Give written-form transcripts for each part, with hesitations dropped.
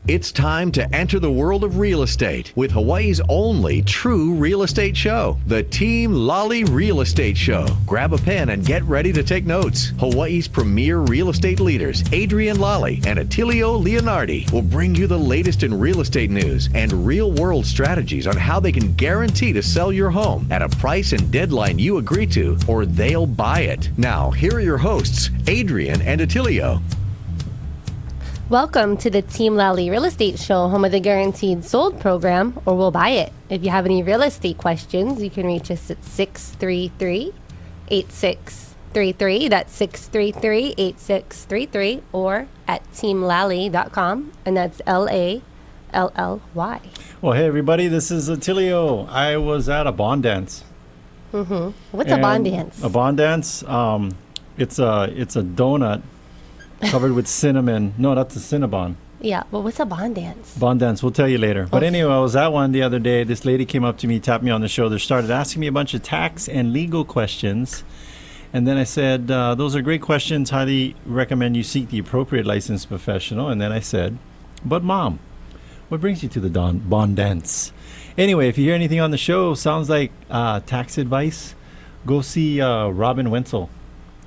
It's time to enter the world of real estate with Hawaii's only true real estate show, the Team Lally Real Estate Show. Grab a pen and get ready to take notes. Hawaii's premier real estate leaders, ADRIENNE LALLY and ATTILIO LEONARDI, will bring you the latest in real estate news and real-world strategies on how they can guarantee to sell your home at a price and deadline you agree to, or they'll buy it. Now, here are your hosts, ADRIENNE and ATTILIO. Welcome to the Team Lally Real Estate Show, home of the Guaranteed Sold program, or we'll buy it. If you have any real estate questions, you can reach us at 633-8633. That's 633-8633, or at teamlally.com, and that's Lally. Well, hey everybody, this is Attilio. I was at a bond dance. What's a bond dance? A bond dance, it's a donut covered with cinnamon. No, that's a Cinnabon. Yeah, but what's a bond dance? Bond dance, we'll tell you later. But Okay. anyway, I was at one the other day. This lady came up to me, tapped me on the shoulder, started asking me a bunch of tax and legal questions. And then I said, those are great questions. Highly recommend you seek the appropriate licensed professional. And then I said, but Mom, what brings you to the bond dance? Anyway, if you hear anything on the show, sounds like tax advice, go see Robin Wenzel.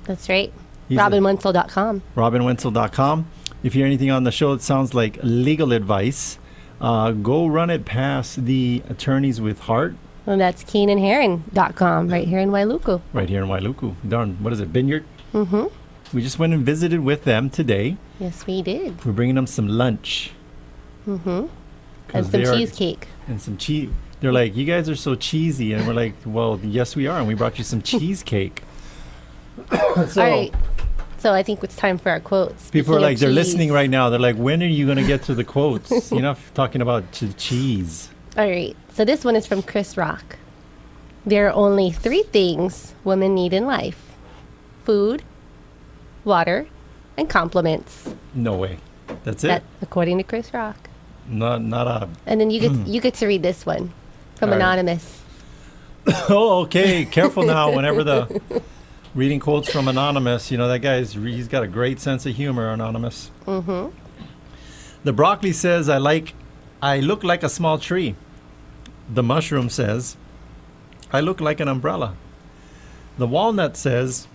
That's right. He's RobinWenzel.com. RobinWenzel.com. If you hear anything on the show that sounds like legal advice, go run it past the attorneys with heart. And that's KeenanHeron.com, right here in Wailuku. Right here in Wailuku. Darn, what is it, Vineyard? Mm-hmm. We just went and visited with them today. Yes, we did. We're bringing them some lunch. Mm-hmm. And some cheesecake. And some cheese. They're like, you guys are so cheesy. And we're like, well, yes, we are. And we brought you some cheesecake. So, All right. So I think it's time for our quotes. people are Speaking like, of they're cheese. listening right now. They're like, when are you going to get to the quotes? You're not talking about cheese. All right. So this one is from Chris Rock. There are only 3 things women need in life: food, water, and compliments. No way. That's it? That, according to Chris Rock. Not a... And then you get to read this one from All right. Anonymous. Oh, okay. Careful now. Whenever the reading quotes from Anonymous, you know, that guy's, he's got a great sense of humor, Anonymous. Mm-hmm. The broccoli says, I look like a small tree. The mushroom says, I look like an umbrella. The walnut says,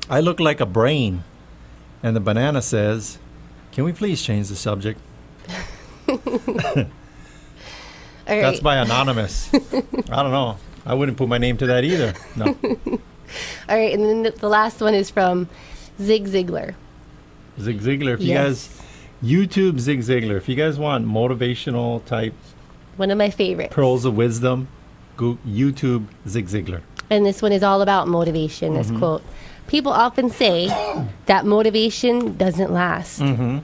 I look like a brain. And the banana says, can we please change the subject? All right. That's by Anonymous. I don't know. I wouldn't put my name to that either. No. All right. And then the last one is from Zig Ziglar. Zig Ziglar. If you Yes. guys, YouTube Zig Ziglar. If you guys want motivational type One of my favorites. pearls of wisdom, go YouTube Zig Ziglar. And this one is all about motivation, this quote. People often say that motivation doesn't last. Mm-hmm.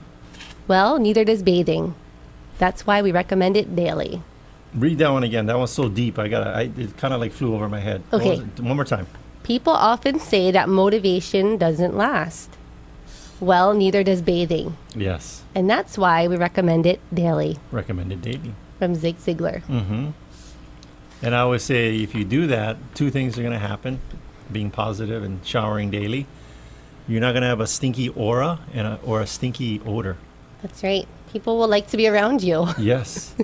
Well, neither does bathing. That's why we recommend it daily. Read that one again. That one's so deep. It kind of like flew over my head. What Okay. was it? One more time. People often say that motivation doesn't last. Well, neither does bathing. Yes. And that's why we recommend it daily. Recommended daily. From Zig Ziglar. Mm-hmm. And I always say, if you do that, 2 things are going to happen. Being positive and showering daily. You're not going to have a stinky aura or a stinky odor. That's right. People will like to be around you Yes.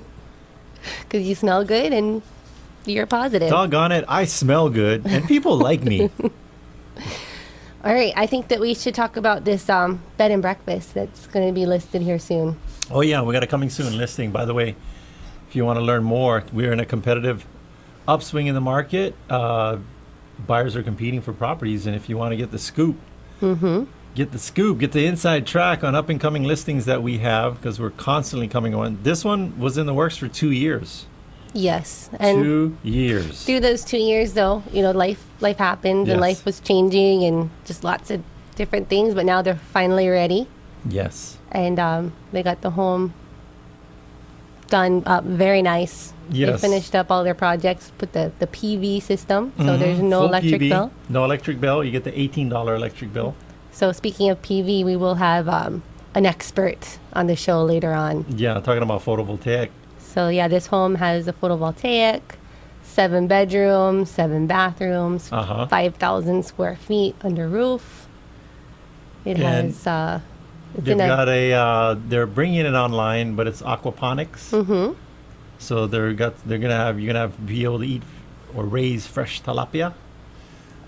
because you smell good and you're positive. Doggone it, I smell good and people like me. All right. I think that we should talk about this bed and breakfast that's going to be listed here soon. Oh yeah, we got a coming soon listing. By the way, if you want to learn more, we're in a competitive upswing in the market. Buyers are competing for properties, and if you want to get the scoop, get the inside track on up and coming listings that we have, because we're constantly coming on. This one was in the works for 2 years. Yes. And 2 years. through those 2 years, though, you know, life happened and Yes. life was changing and just lots of different things. But now they're finally ready, Yes. and they got the home done up very nice. Yes. They finished up all their projects, put the PV system, so there's no Full electric PV, bill. No electric bill. You get the $18 electric bill. So speaking of PV, we will have an expert on the show later on. Yeah, talking about photovoltaic. So yeah, this home has a photovoltaic, 7 bedrooms, 7 bathrooms, 5,000 square feet under roof. It And- has They've got they're bringing it online, but it's aquaponics. Mm-hmm. So you're gonna be able to eat or raise fresh tilapia.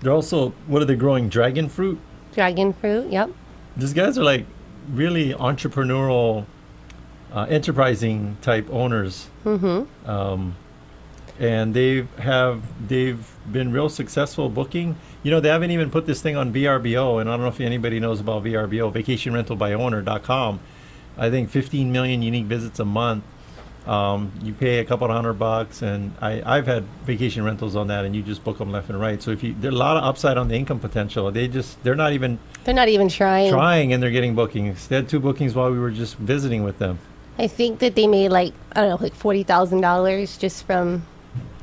They're also, what are they growing? Dragon fruit. Dragon fruit. Yep. These guys are like really entrepreneurial, enterprising type owners. Mm-hmm. And they've been real successful booking. You know, they haven't even put this thing on VRBO, and I don't know if anybody knows about VRBO, vacationrentalbyowner.com. I think 15 million unique visits a month. You pay a couple of $100, and I've had vacation rentals on that, and you just book them left and right. So there's a lot of upside on the income potential. They're not even trying, and they're getting bookings. They had 2 bookings while we were just visiting with them. I think that they made like $40,000 just from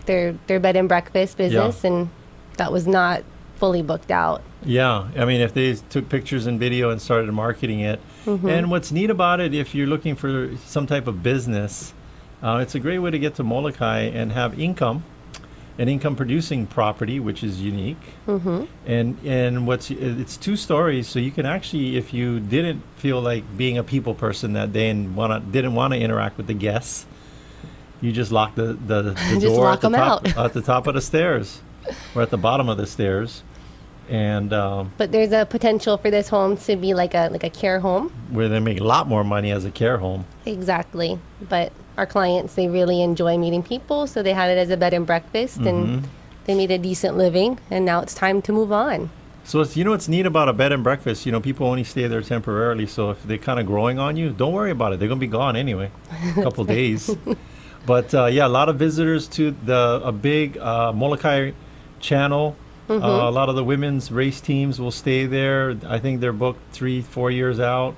their bed and breakfast business, and that was not fully booked out. Yeah, I mean, if they took pictures and video and started marketing it. Mm-hmm. And what's neat about it, if you're looking for some type of business, it's a great way to get to Molokai and have income, an income producing property, which is unique. Mm-hmm. And it's 2 stories, so you can actually, if you didn't feel like being a people person that day and didn't want to interact with the guests, you just lock the door lock them out. at the top of the stairs or at the bottom of the stairs. And but there's a potential for this home to be like a care home, where they make a lot more money as a care home. Exactly. But our clients, they really enjoy meeting people, so they had it as a bed and breakfast, and they made a decent living, and now it's time to move on. So what's neat about a bed and breakfast, people only stay there temporarily, so if they're kind of growing on you, don't worry about it. They're going to be gone anyway, a couple days. But a lot of visitors to a big Molokai channel. Mm-hmm. A lot of the women's race teams will stay there. I think they're booked 3-4 years out.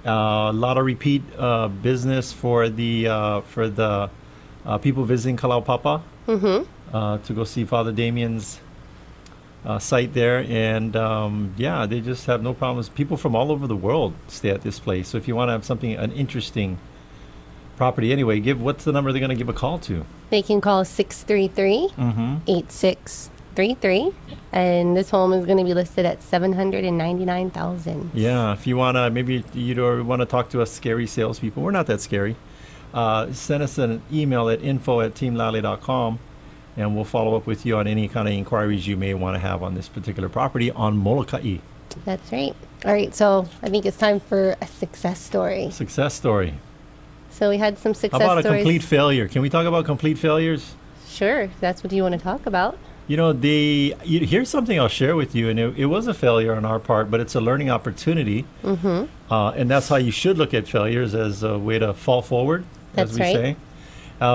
A lot of repeat business for the people visiting Kalaupapa to go see Father Damien's site there. And they just have no problems. People from all over the world stay at this place. So if you want to have an interesting property anyway, what's the number they're going to give a call to? They can call 633-8633, and this home is going to be listed at $799,000. Yeah, if you want to, maybe you want to talk to us scary salespeople. We're not that scary. Send us an email at info@teamlally.com, and we'll follow up with you on any kind of inquiries you may want to have on this particular property on Molokai. That's right. All right, so I think it's time for a success story. Success story. So we had some success stories. How about stories. A complete failure? Can we talk about complete failures? Sure, that's what you want to talk about. Here's something I'll share with you, and it was a failure on our part, but it's a learning opportunity. Mm-hmm. And that's how you should look at failures, as a way to fall forward, that's as we say.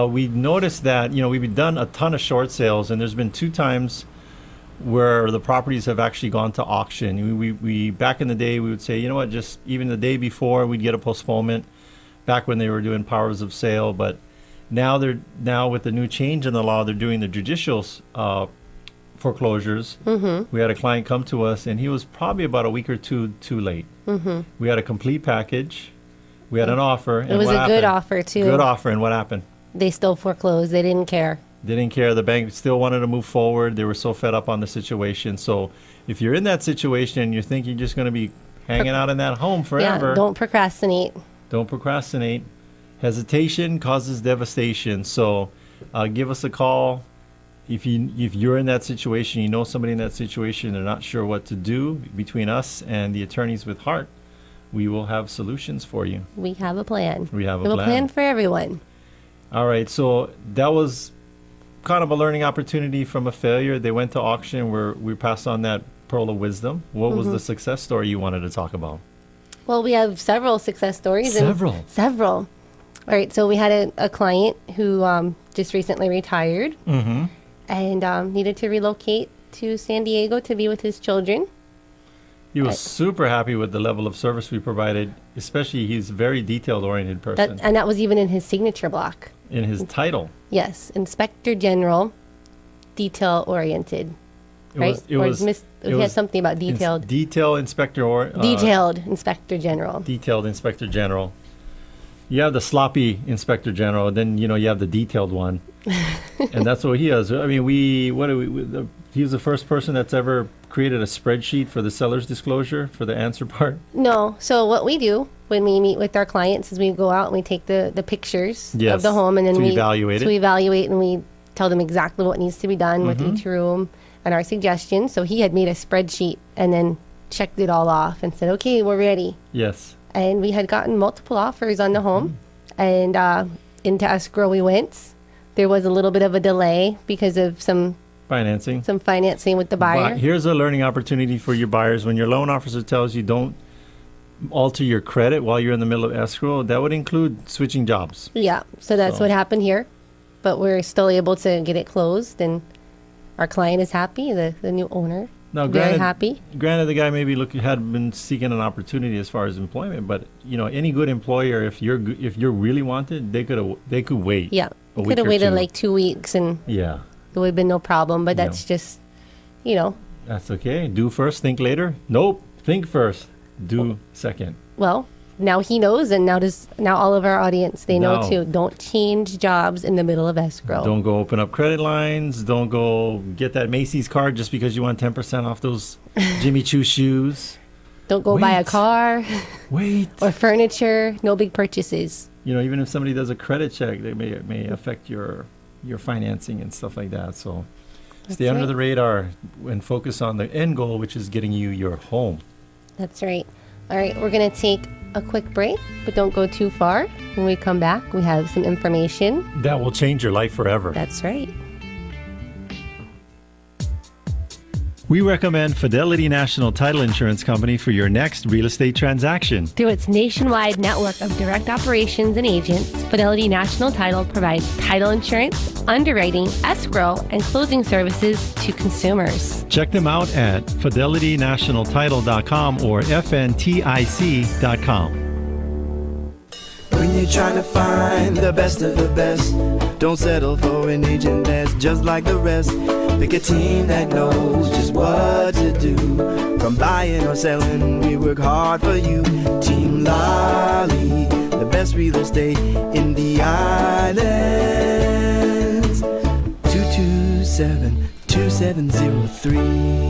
We noticed that, we've done a ton of short sales, and there's been 2 times where the properties have actually gone to auction. We back in the day, we would say, just even the day before, we'd get a postponement, back when they were doing powers of sale. But now with the new change in the law, they're doing the judicial foreclosures. Mm-hmm. We had a client come to us, and he was probably about a week or 2 too late. Mm-hmm. We had a complete package. We had an offer. It was a good offer, too. Good offer, and what happened? They still foreclosed. They didn't care. They didn't care. The bank still wanted to move forward. They were so fed up on the situation. So if you're in that situation and you think you're just going to be hanging out in that home forever. Yeah, don't procrastinate. Don't procrastinate. Hesitation causes devastation. So give us a call. If you're in that situation, you know somebody in that situation, they're not sure what to do, between us and the attorneys with heart, we will have solutions for you. We have a plan. We have a plan. Plan for everyone. All right. So that was kind of a learning opportunity from a failure. They went to auction where we passed on that pearl of wisdom. What was the success story you wanted to talk about? Well, we have several success stories. Several. All right. So we had a client who just recently retired and needed to relocate to San Diego to be with his children. He was super happy with the level of service we provided, especially he's a very detailed-oriented person. And that was even in his signature block. In his title. Yes, Inspector General, detail-oriented. Right? He had something about detailed. Detailed Inspector Detailed Inspector General. Detailed Inspector General. You have the sloppy Inspector General, then you have the detailed one. And that's what he has. I mean, the He was the first person that's ever created a spreadsheet for the seller's disclosure for the answer part. No. So what we do when we meet with our clients is we go out and we take the pictures Yes, of the home, and then to evaluate it. we evaluate and we tell them exactly what needs to be done with each room and our suggestions. So he had made a spreadsheet and then checked it all off and said, okay, we're ready. Yes. And we had gotten multiple offers on the home, and into escrow we went. There was a little bit of a delay because of some financing with the buyer. But here's a learning opportunity for your buyers. When your loan officer tells you don't alter your credit while you're in the middle of escrow, that would include switching jobs. Yeah, so that's what happened here. But we're still able to get it closed, and our client is happy, the new owner. Now, very happy. Granted, the guy maybe had been seeking an opportunity as far as employment, but any good employer, if you're really wanted, they could wait. Yeah, could have waited like 2 weeks, and yeah, there would have been no problem. But that's just, That's okay. Do first, think later. Nope. Think first, do second. Well, now he knows, and now all of our audience, they know too. Don't change jobs in the middle of escrow. Don't go open up credit lines. Don't go get that Macy's card just because you want 10% off those Jimmy Choo shoes. Don't go buy a car. Wait. Or furniture. No big purchases. Even if somebody does a credit check, they may affect your financing and stuff like that. So stay under the radar and focus on the end goal, which is getting you your home. That's right. All right, we're going to take a quick break, but don't go too far. When we come back, we have some information that will change your life forever. That's right. We recommend Fidelity National Title Insurance Company for your next real estate transaction. Through its nationwide network of direct operations and agents, Fidelity National Title provides title insurance, underwriting, escrow, and closing services to consumers. Check them out at fidelitynationaltitle.com or fntic.com. When you're trying to find the best of the best, don't settle for an agent that's just like the rest. Pick a team that knows just what to do. From buying or selling, we work hard for you. Team Lally, the best real estate in the islands. 227-2703.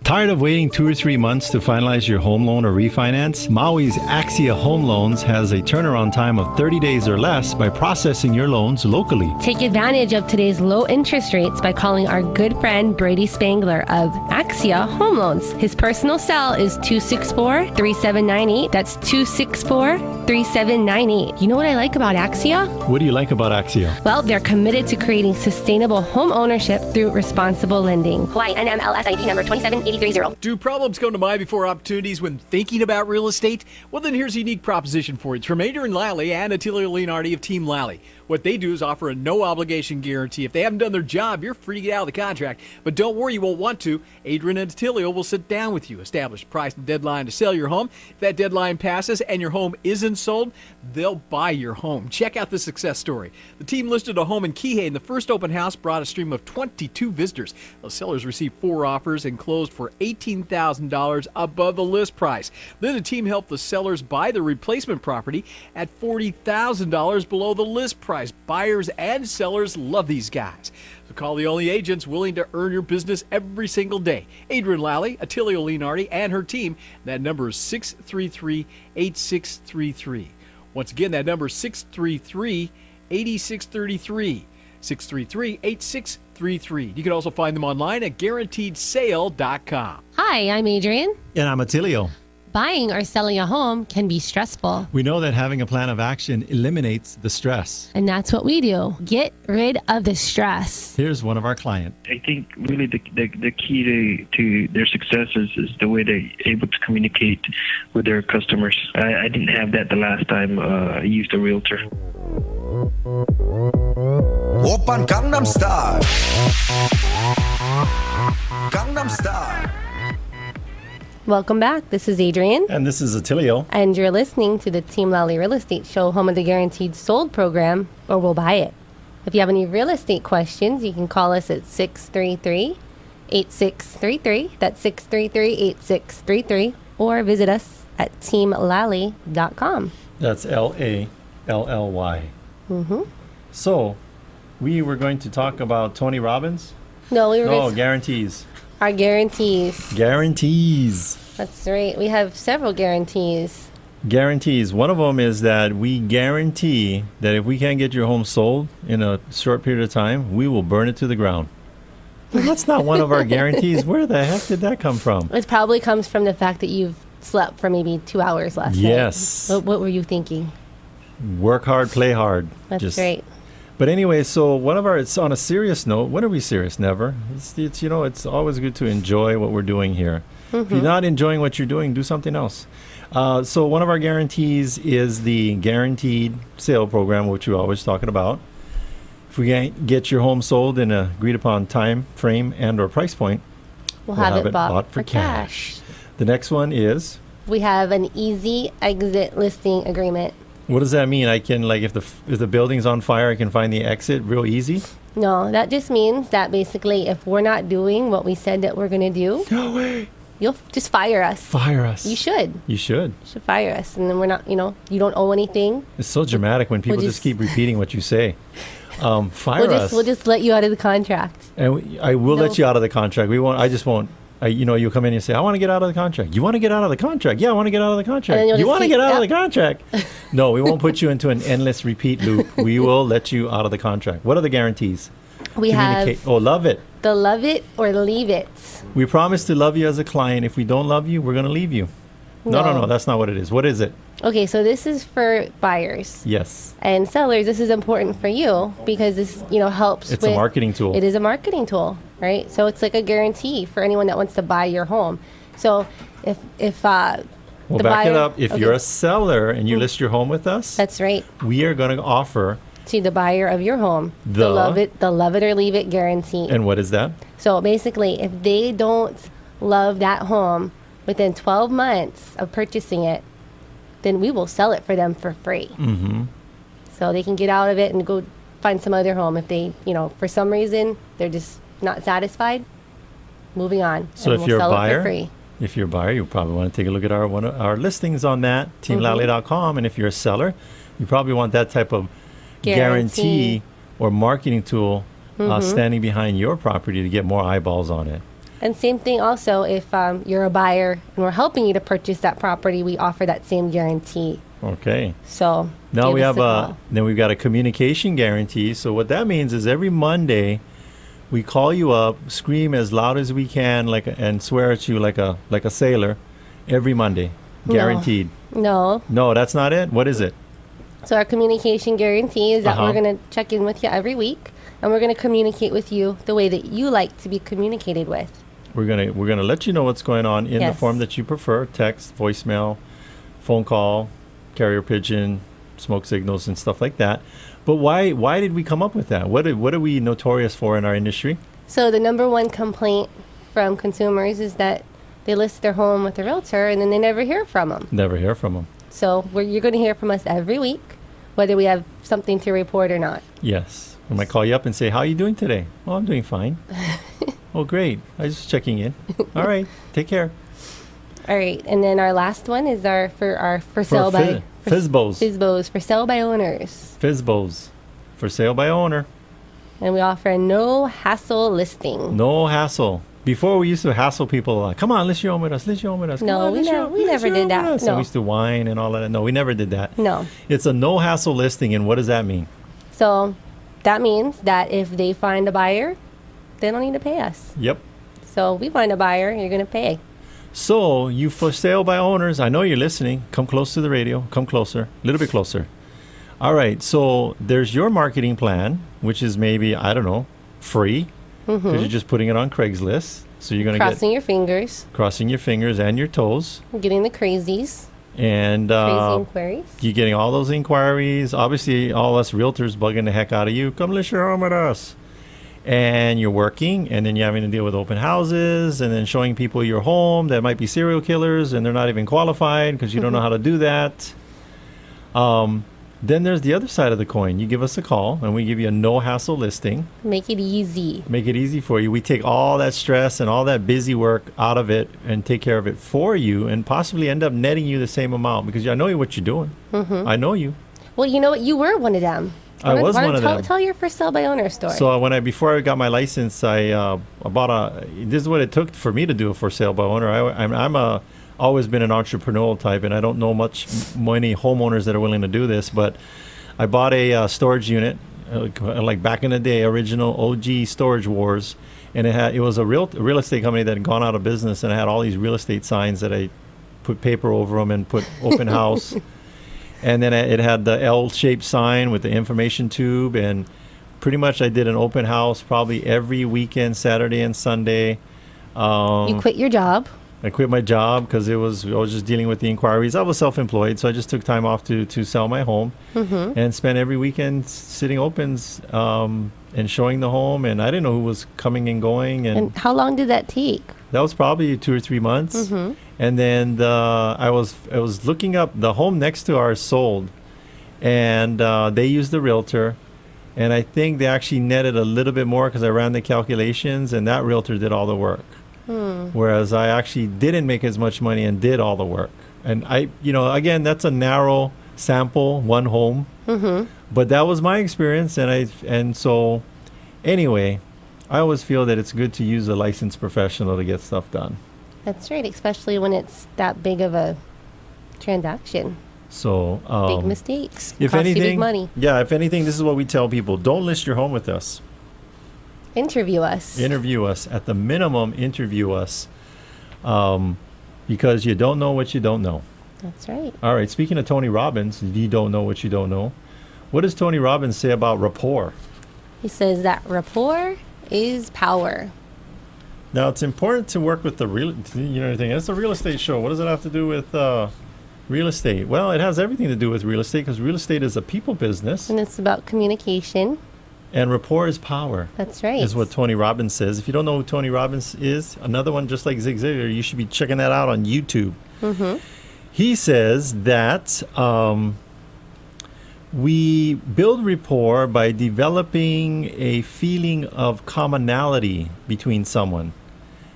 Tired of waiting 2 or 3 months to finalize your home loan or refinance? Maui's Axia Home Loans has a turnaround time of 30 days or less by processing your loans locally. Take advantage of today's low interest rates by calling our good friend Brady Spangler of Axia Home Loans. His personal cell is 264-3798. That's 264-3798. You know what I like about Axia? What do you like about Axia? Well, they're committed to creating sustainable home ownership through responsible lending. Hawaii NMLS ID number 27830. Do problems come to mind before opportunities when thinking about real estate? Well, then here's a unique proposition for you. It's from ADRIENNE Lally and Attilio Leonardi of Team Lally. What they do is offer a no-obligation guarantee. If they haven't done their job, you're free to get out of the contract. But don't worry, you won't want to. Adrienne and Attilio will sit down with you, establish a price and deadline to sell your home. If that deadline passes and your home isn't sold, they'll buy your home. Check out this success story. The team listed a home in Kihei, and the first open house brought a stream of 22 visitors. The sellers received 4 offers and closed for $18,000 above the list price. Then the team helped the sellers buy the replacement property at $40,000 below the list price. Buyers and sellers love these guys. So call the only agents willing to earn your business every single day. Adrienne Lally, Attilio Leonardi, and her team. That number is 633-8633. Once again, that number is 633-8633. 633-8633. You can also find them online at guaranteedsale.com. Hi, I'm Adrienne. And I'm Attilio. Buying or selling a home can be stressful. We know that having a plan of action eliminates the stress. And that's what we do. Get rid of the stress. Here's one of our clients. I think really the key to their success is the way they're able to communicate with their customers. I didn't have that the last time I used a realtor. Oppan Gangnam Style. Gangnam Style. Welcome back. This is Adrienne. And this is Attilio. And you're listening to the Team Lally Real Estate Show, home of the Guaranteed Sold program, or we'll buy it. If you have any real estate questions, you can call us at 633-8633. That's 633-8633. Or visit us at teamlally.com. That's Lally. Mm-hmm. So, we were going to talk about Tony Robbins. No, we were No, just guarantees. our guarantees. Guarantees. That's right. We have several guarantees. Guarantees. One of them is that we guarantee that if we can't get your home sold in a short period of time, we will burn it to the ground. Well, that's not one of our guarantees. Where the heck did that come from? It probably comes from the fact that you've slept for maybe 2 hours last night. Yes. What were you thinking? Work hard, play hard. That's right. But anyway, so one of our, it's on a serious note. When are we serious? Never. It's you know, it's always good to enjoy what we're doing here. If you're not enjoying what you're doing, do something else. So one of our guarantees is the guaranteed sale program, which we're always talking about. If we can't get your home sold in a agreed upon time frame and or price point, We'll have it bought for cash. The next one is, We have an easy exit listing agreement. what does that mean? I can, like, if the building's on fire, I can find the exit real easy? No, that just means that basically if we're not doing what we said that we're going to do, No way. you'll just fire us. Fire us. You should. You should. You should fire us. And then we're not, you don't owe anything. It's so dramatic when people just keep repeating what you say. Fire us. We'll just let you out of the contract. And I will let you out of the contract. We won't. I just won't. You come in and say, I want to get out of the contract. You want to get out of the contract? Yeah, I want to get out of the contract. And then You you'll want to just get keep- out of the contract? No, we won't put you into an endless repeat loop. We will let you out of the contract. What are the guarantees? We have Oh, love it. the love it or leave it. We promise to love you as a client. If we don't love you, we're going to leave you. No, No. that's not what it is. What is it? Okay, so this is for buyers Yes. and sellers. This is important for you because this, helps. It's a with- marketing tool. It is a marketing tool, right? So it's like a guarantee for anyone that wants to buy your home. So if We'll the back it buyer- up. If okay, you're a seller and you list your home with us, that's right. we are going to offer, To the buyer of your home, The- love it or leave it guarantee. and what is that? So basically, if they don't love that home within 12 months of purchasing it, then we will sell it for them for free. Mm-hmm. So they can get out of it and go find some other home if they, for some reason, they're just not satisfied. Moving on. So and if you're a sell it for buyer, free. If you're a buyer, you probably want to take a look at our listings on that, teamlally.com. And if you're a seller, you probably want that type of guarantee or marketing tool standing behind your property to get more eyeballs on it. And same thing also, if you're a buyer and we're helping you to purchase that property, we offer that same guarantee. Okay. So Now give we us have a call. we've got a communication guarantee. So what that means is every Monday we call you up, scream as loud as we can, and swear at you like a sailor every Monday. Guaranteed. No. No, that's not it. What is it? So our communication guarantee is that Uh-huh. we're going to check in with you every week, and we're going to communicate with you the way that you like to be communicated with. We're gonna let you know what's going on in the Yes. form that you prefer: text, voicemail, phone call, carrier pigeon, smoke signals, and stuff like that. But why did we come up with that? What are we notorious for in our industry? So the number one complaint from consumers is that they list their home with a realtor and then they never hear from them. Never hear from them. So you're going to hear from us every week, whether we have something to report or not. Yes. I might call you up and say, "How are you doing today?" "Oh, I'm doing fine." "Oh, great. I was just checking in." "All right. Take care." All right, and then our last one is for sale by FSBOs. FSBOs, for sale by owners, FSBOs. For sale by owner. and we offer a no hassle listing. No hassle. Before we used to hassle people. Come on, list your home with us. List your home with us. Come No, on, we list your never- home- we list never your did home that. with us. No. And we used to whine and all of that. No, we never did that. No. It's a no hassle listing, and what does that mean? So that means that if they find a buyer, they don't need to pay us. Yep. So we find a buyer, you're going to pay. So you for sale by owners, I know you're listening. Come close to the radio. Come closer. A little bit closer. All right. So there's your marketing plan, which is maybe, I don't know, free. Because you're just putting it on Craigslist. So you're going to Crossing your fingers, crossing your fingers and your toes. getting the crazies, And crazy inquiries. you're getting all those inquiries. Obviously, all us realtors bugging the heck out of you. Come list your home with us. And you're working, and then you're having to deal with open houses, and then showing people your home that might be serial killers, and they're not even qualified because you don't know how to do that. Then there's the other side of the coin. You give us a call, and we give you a no-hassle listing. Make it easy. Make it easy for you. We take all that stress and all that busy work out of it and take care of it for you, and possibly end up netting you the same amount because I know what you're doing. I know you. Well, you know what? You were one of them. I was one of them. Tell your first sell by owner story. So before I got my license, I bought this is what it took for me to do a for sale by owner. I'm always been an entrepreneurial type, and I don't know many homeowners that are willing to do this, but I bought a storage unit, like back in the day, original OG Storage Wars, and it was a real estate company that had gone out of business, and I had all these real estate signs that I put paper over them and put open house. And then it had the L-shaped sign with the information tube, and pretty much I did an open house probably every weekend, Saturday and Sunday. You quit your job. I quit my job because I was just dealing with the inquiries. I was self-employed, so I just took time off to sell my home, and spent every weekend sitting opens and showing the home. And I didn't know who was coming and going. And how long did that take? That was probably 2 or 3 months. And then I was looking up, the home next to ours sold, and they used the realtor, and I think they actually netted a little bit more because I ran the calculations, and that realtor did all the work. Whereas I actually didn't make as much money and did all the work. And again, that's a narrow sample, one home. But that was my experience, and so anyway, I always feel that it's good to use a licensed professional to get stuff done. That's right, especially when it's that big of a transaction. So big mistakes. If cost anything, you big money. Yeah, if anything, this is what we tell people: don't list your home with us. Interview us. Interview us. At the minimum, interview us, because you don't know what you don't know. That's right. All right. Speaking of Tony Robbins, you don't know what you don't know. What does Tony Robbins say about rapport? He says that rapport is power. Now, it's important to work with the it's a real estate show. What does it have to do with real estate? Well, it has everything to do with real estate, because real estate is a people business. And it's about communication. And rapport is power. That's right. Is what Tony Robbins says. If you don't know who Tony Robbins is, another one just like Zig Ziglar, you should be checking that out on YouTube. He says that we build rapport by developing a feeling of commonality between someone.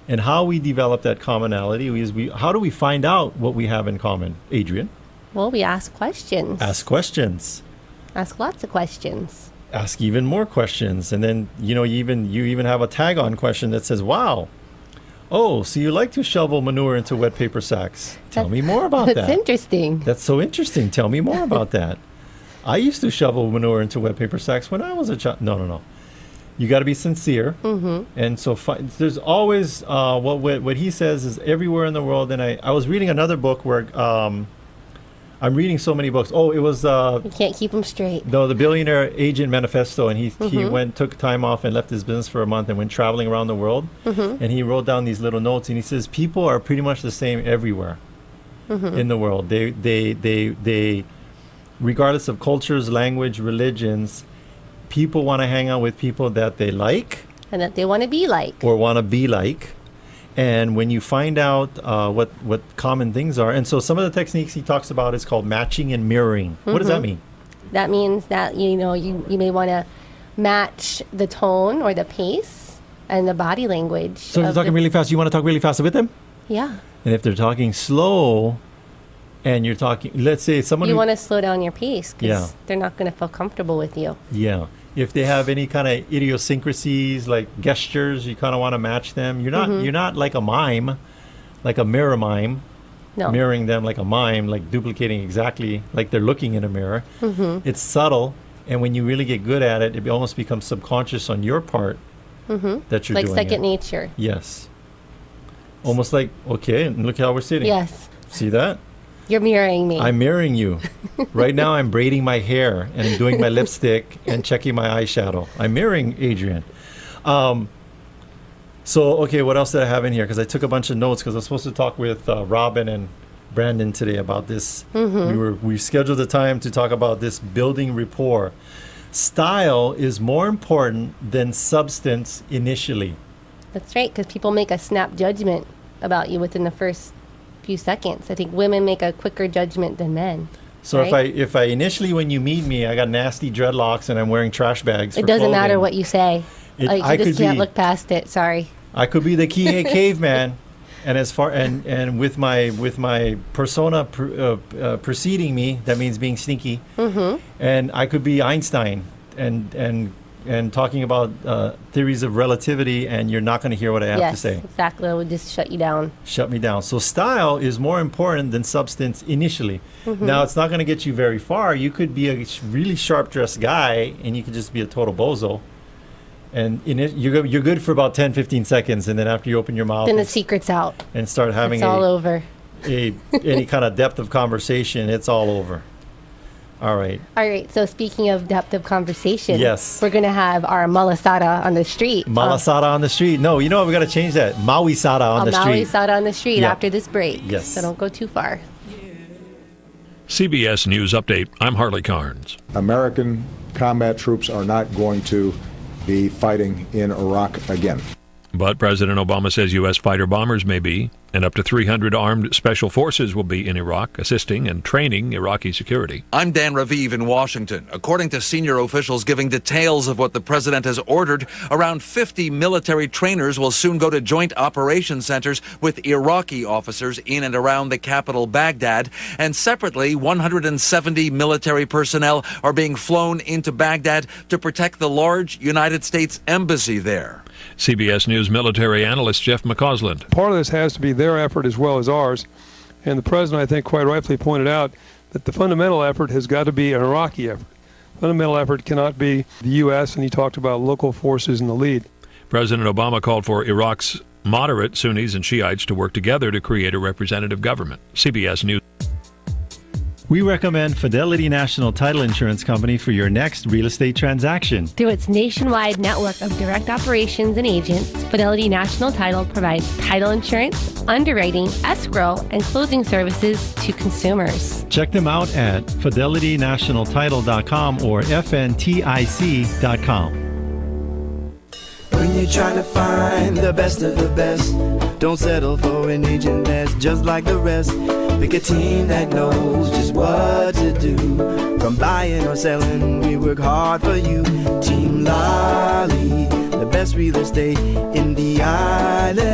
And how we develop that commonality is how do we find out what we have in common, Adrienne? Well, we ask questions. Ask questions. Ask lots of questions. Ask even more questions, and then you even have a tag-on question that says, "Wow, oh, so you like to shovel manure into wet paper sacks? Tell me more about that." That's interesting. That's so interesting. Tell me more about that. I used to shovel manure into wet paper sacks when I was a child. No. You got to be sincere, and so there's always what he says is everywhere in the world. And I was reading another book where. I'm reading so many books. Oh, it was you can't keep them straight. No, the Billionaire Agent Manifesto, and he took time off and left his business for a month and went traveling around the world. And he wrote down these little notes, and he says people are pretty much the same everywhere in the world. They regardless of cultures, language, religions, people want to hang out with people that they like and that they want to be like. Or want to be like. And when you find out what common things are, and so some of the techniques he talks about is called matching and mirroring. What does that mean? That means that you may want to match the tone or the pace and the body language. So if they're talking really fast, you want to talk really fast with them? Yeah. And if they're talking slow, and you're talking, let's say someone you want to slow down your pace because Yeah. they're not going to feel comfortable with you. Yeah. If they have any kind of idiosyncrasies like gestures, you kind of want to match them. You're not like a mime, like a mirror mime, mirroring them like a mime, like duplicating exactly like they're looking in a mirror. It's subtle, and when you really get good at it, it almost becomes subconscious on your part that you're like doing second it. nature. Yes. Almost like, okay, and look how we're sitting. Yes. See that? You're mirroring me. I'm mirroring you. Right now I'm braiding my hair and doing my lipstick and checking my eyeshadow. I'm mirroring Adrienne. So, okay, what else did I have in here? Because I took a bunch of notes because I was supposed to talk with Robin and Brandon today about this. We scheduled a time to talk about this building rapport. Style is more important than substance initially. That's right, because people make a snap judgment about you within the first few seconds. I think women make a quicker judgment than men. So right? if I initially, when you meet me, I got nasty dreadlocks and I'm wearing trash bags. It doesn't matter what you say. I you just can't look past it. Sorry. I could be the Kihei caveman, and as far and with my persona preceding me, that means being sneaky. And I could be Einstein, and talking about theories of relativity, and you're not going to hear what I have to say. Yes, exactly. I would just shut you down. Shut me down. So style is more important than substance initially. Mm-hmm. Now, it's not going to get you very far. You could be a really sharp-dressed guy, and you could just be a total bozo. And you're good for about 10, 15 seconds, and then after you open your mouth Then the secret's out. and start having It's all over. any kind of depth of conversation, it's all over. All right. All right. So speaking of depth of conversation, Yes. we're gonna have our malasada on the street. Malasada on the street. No, you know what? We got to change that. Maui-sada on the street. Malasada on the street Yeah. after this break. Yes. So don't go too far. CBS News Update. I'm Harley Carnes. American combat troops are not going to be fighting in Iraq again. But President Obama says U.S. fighter bombers may be, and up to 300 armed special forces will be in Iraq, assisting and training Iraqi security. I'm Dan Raviv in Washington. According to senior officials giving details of what the president has ordered, around 50 military trainers will soon go to joint operations centers with Iraqi officers in and around the capital, Baghdad. And separately, 170 military personnel are being flown into Baghdad to protect the large United States embassy there. CBS News military analyst Jeff McCausland. Part of this has to be their effort as well as ours. And the president, I think, quite rightfully pointed out that the fundamental effort has got to be an Iraqi effort. Fundamental effort cannot be the U.S., and he talked about local forces in the lead. President Obama called for Iraq's moderate Sunnis and Shiites to work together to create a representative government. CBS News. We recommend Fidelity National Title Insurance Company for your next real estate transaction. Through its nationwide network of direct operations and agents, Fidelity National Title provides title insurance, underwriting, escrow, and closing services to consumers. Check them out at fidelitynationaltitle.com or fntic.com. When you're trying to find the best of the best, don't settle for an agent that's just like the rest. Pick a team that knows just what to do. From buying or selling, we work hard for you. Team Lally, the best real estate in the islands.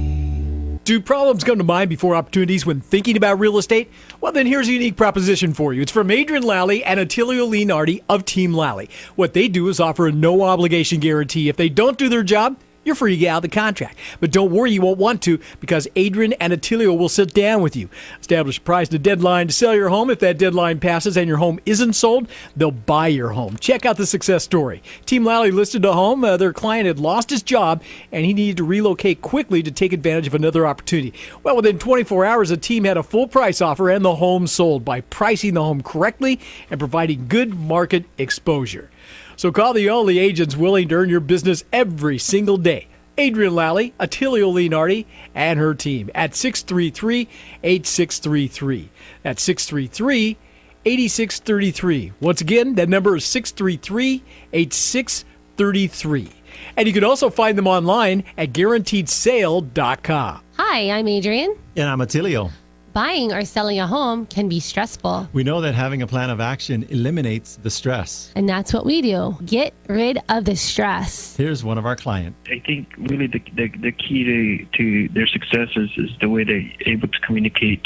227-2703. Do problems come to mind before opportunities when thinking about real estate? Well, then here's a unique proposition for you. It's from ADRIENNE Lally and ATTILIO Leonardi of Team Lally. What they do is offer a no-obligation guarantee. If they don't do their job, you're free to get out of the contract. But don't worry, you won't want to, because ADRIENNE and ATTILIO will sit down with you. Establish a price and a deadline to sell your home. If that deadline passes and your home isn't sold, they'll buy your home. Check out the success story. Team Lally listed a home. Their client had lost his job, and he needed to relocate quickly to take advantage of another opportunity. Well, within 24 hours, the team had a full price offer, and the home sold by pricing the home correctly and providing good market exposure. So call the only agents willing to earn your business every single day. ADRIENNE Lally, ATTILIO Leonardi, and her team at 633-8633. That's 633-8633. Once again, that number is 633-8633. And you can also find them online at guaranteedsale.com. Hi, I'm Adrienne. And I'm Attilio. Buying or selling a home can be stressful, We know that having a plan of action eliminates the stress. and that's what we do. Get rid of the stress. Here's one of our clients. I think really the key to their success is the way they're able to communicate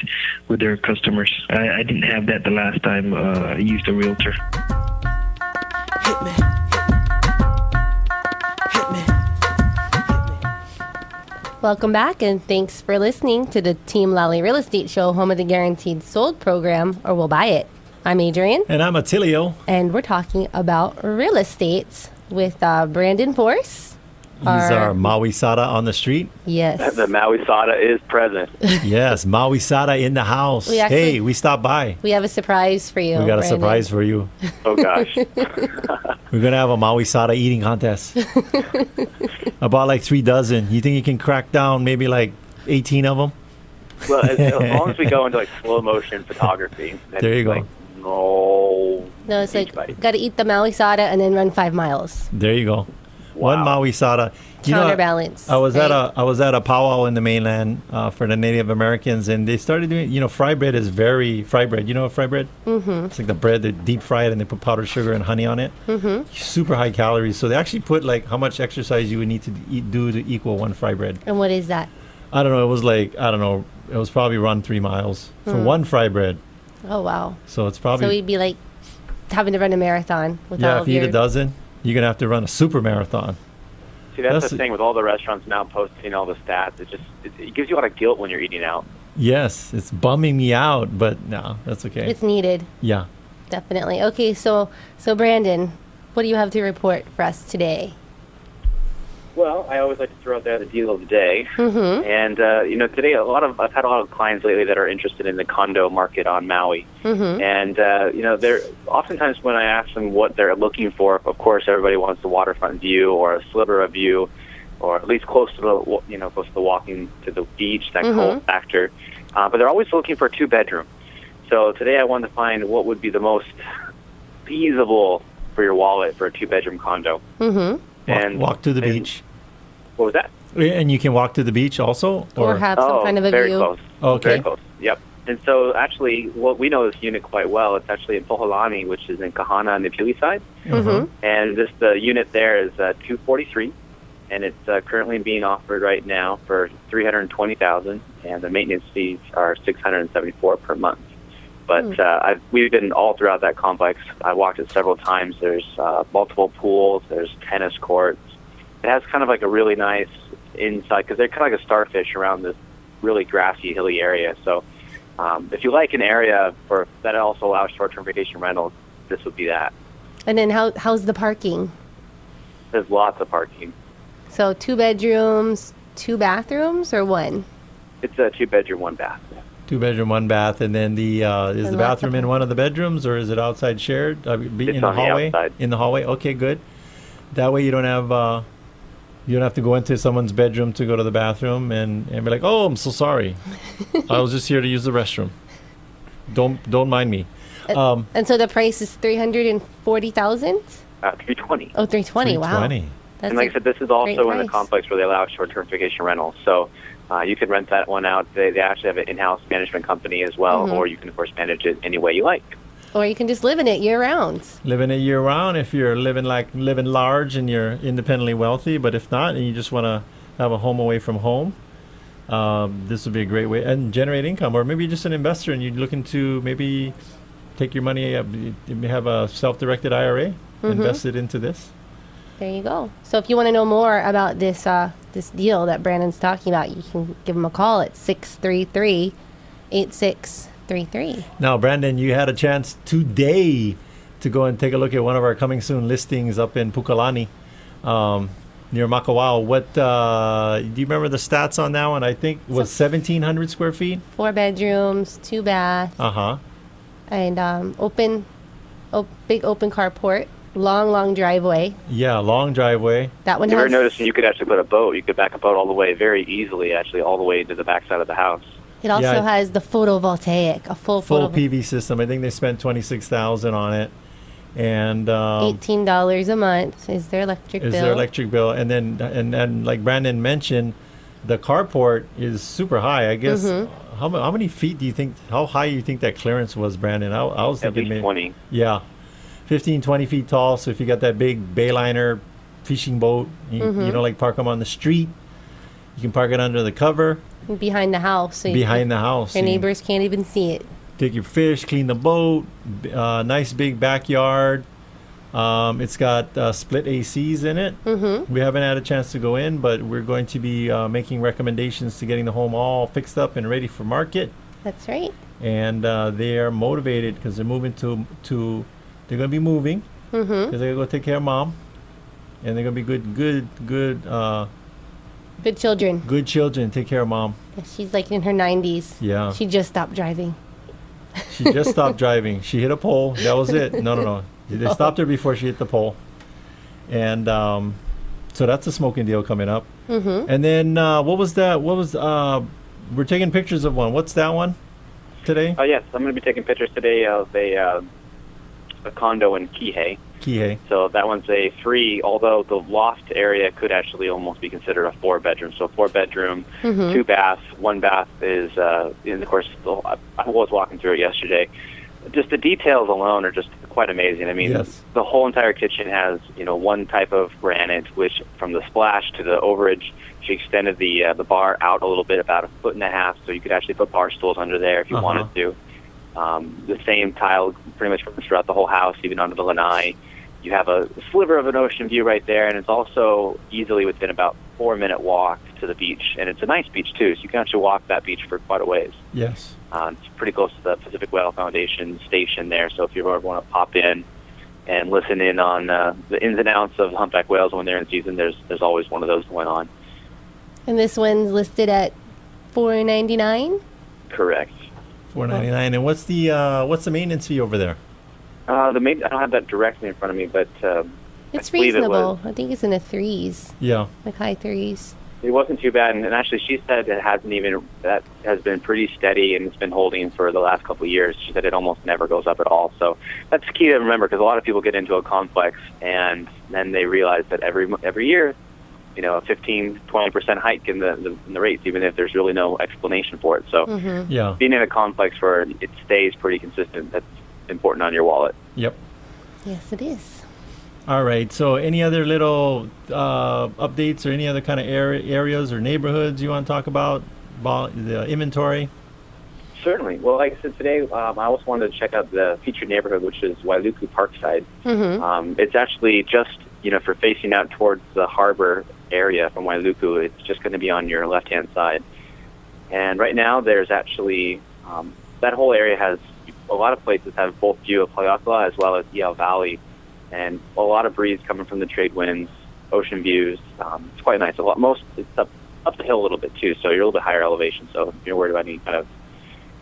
with their customers. I didn't have that the last time I used a realtor. Hit me. Hit me. Welcome back, and thanks for listening to the Team Lally Real Estate Show, home of the Guaranteed Sold program, or We'll Buy It. I'm Adrienne, And I'm Attilio. and we're talking about real estate with Brandon Force. He's our Maui-sada on the street. Yes. The Maui Sada is present. Yes, Maui-sada in the house. We actually- Hey, we stopped by. We have a surprise for you. We got a Brandon. surprise for you. Oh, gosh. We're going to have a Maui-sada eating contest. About like 3 dozen. You think you can crack down maybe like 18 of them? Well, as long as we go into like slow motion photography. There you go. Like, no. No, it's like, Beachbody. got to eat the Maui Sada and then run 5 miles. There you go. One Wow. Maui-sada. Counterbalance. I was right? at a powwow in the mainland for the Native Americans, and they started doing. Fry bread is very fry bread. You know what fry bread? Mm-hmm. It's like the bread they deep fry it and they put powdered sugar and honey on it. Mm-hmm. Super high calories. So they actually put like how much exercise you would need to do to equal one fry bread. And what is that? I don't know. It was like it was probably run 3 miles for one fry bread. Oh, wow. So it's probably... So we'd be like having to run a marathon with all yeah, of if you your... eat a dozen, you're going to have to run a super marathon. See, that's the thing with all the restaurants now posting all the stats. It gives you a lot of guilt when you're eating out. Yes, it's bumming me out, but no, that's okay. It's needed. Yeah. Definitely. Okay, so Brandon, what do you have to report for us today? Well, I always like to throw out there the deal of the day. Mm-hmm. And, today I've had a lot of clients lately that are interested in the condo market on Maui. Mm-hmm. And, they're oftentimes when I ask them what they're looking for, of course, everybody wants the waterfront view or a sliver of view, or at least close to the walking to the beach, that cold factor. But they're always looking for a 2-bedroom. So today I wanted to find what would be the most feasible for your wallet for a 2-bedroom condo. Mm-hmm. And walk to the beach. What was that? And you can walk to the beach also? Or have some kind of a very view? Close. Okay. Very close, yep. And so actually, we know this unit quite well. It's actually in Poholani, which is in Kahana on the Pili side. Mm-hmm. And the unit there is $243, and it's currently being offered right now for $320,000, and the maintenance fees are $674 per month. But we've been all throughout that complex. I walked it several times. There's multiple pools. There's tennis courts. It has kind of like a really nice inside, because they're kind of like a starfish around this really grassy, hilly area. So if you like an area that also allows short-term vacation rentals, this would be that. And then how's the parking? There's lots of parking. So 2 bedrooms, 2 bathrooms, or 1? It's a 2-bedroom, 1 bath. 2-bedroom, 1 bath, and then is the bathroom in one of the bedrooms, or is it outside shared? It's in the on hallway? the outside. In the hallway? Okay, good. That way you don't have to go into someone's bedroom to go to the bathroom and be like, oh, I'm so sorry. I was just here to use the restroom. Don't mind me. And so the price is $340,000? $320. Oh, $320. Wow. $320. And like I said, this is also in the price. complex where they allow short-term vacation rentals. So you can rent that one out. They actually have an in-house management company as well, or you can, of course, manage it any way you like. Or you can just live in it year-round. Living it year-round if you're living large and you're independently wealthy. But if not, and you just want to have a home away from home, this would be a great way and generate income. Or maybe you're just an investor and you're looking to maybe take your money, have a self-directed IRA, invest it into this. There you go. So if you want to know more about this deal that Brandon's talking about, you can give him a call at 633-8633. Now, Brandon, you had a chance today to go and take a look at one of our coming soon listings up in Pukalani, near Makawao. What do you remember the stats on that one? I think it was 1,700 square feet. 4 bedrooms, 2 baths. And big open carport. Long driveway. Yeah, long driveway. That one You has... were noticing you could actually put a boat. You could back a boat all the way very easily, actually, all the way to the backside of the house. It also has the photovoltaic, a full PV system. I think they spent $26,000 on it, and $18 a month is their electric bill. And then like Brandon mentioned, the carport is super high. I guess how many feet do you think? How high do you think that clearance was, Brandon? I was thinking at least 20. Yeah, 15, 20 feet tall. So if you got that big Bayliner fishing boat, you know, like park them on the street, you can park it under the cover. Behind the house. So behind the house. Your neighbors can't even see it. Take your fish, clean the boat, nice big backyard. It's got split ACs in it. We haven't had a chance to go in, but we're going to be making recommendations to getting the home all fixed up and ready for market. That's right. And they are motivated because they're moving they're going to be moving because they're going to go take care of mom. And they're going to be good children. Good children. Take care of mom. She's like in her 90s. Yeah. She just stopped driving. She just stopped driving. She hit a pole. That was it. No. They stopped her before she hit the pole. And so that's a smoking deal coming up. And then what was that? We're taking pictures of one. What's that one today? Oh, yes. I'm going to be taking pictures today of a condo in Kihei. So that one's a 3, although the loft area could actually almost be considered a 4-bedroom. So 4-bedroom, 2 baths, 1 bath is, and of course, I was walking through it yesterday. Just the details alone are just quite amazing. I mean, Yes. the whole entire kitchen has, one type of granite, which from the splash to the overage, she extended the bar out a little bit, about 1.5 feet, so you could actually put bar stools under there if you wanted to. The same tile pretty much runs throughout the whole house, even under the lanai. You have a sliver of an ocean view right there, and it's also easily within about 4-minute walk to the beach. And it's a nice beach, too, so you can actually walk that beach for quite a ways. Yes. It's pretty close to the Pacific Whale Foundation station there, so if you ever want to pop in and listen in on the ins and outs of humpback whales when they're in season, there's always one of those going on. And this one's listed at $499? Correct. $499. And what's the maintenance fee over there? I don't have that directly in front of me, but It's I believe reasonable. I think it's in the 3s. Yeah. Like high 3s. It wasn't too bad, and actually she said that has been pretty steady, and it's been holding for the last couple of years. She said it almost never goes up at all. So that's key to remember, because a lot of people get into a complex and then they realize that every year, a 15-20% hike in the rates, even if there's really no explanation for it. So being in a complex where it stays pretty consistent, that's important on your wallet. Yep. Yes, it is. All right. So any other little updates or any other kind of areas or neighborhoods you want to talk about the inventory? Certainly. Well, like I said today, I also wanted to check out the featured neighborhood, which is Wailuku Parkside. It's actually just, for facing out towards the harbor area from Wailuku, it's just going to be on your left-hand side. And right now there's actually, that whole area has, a lot of places have both view of Haleakala as well as Iao Valley, and a lot of breeze coming from the trade winds, ocean views. It's quite nice. It's up the hill a little bit too, so you're a little bit higher elevation. So if you're worried about any kind of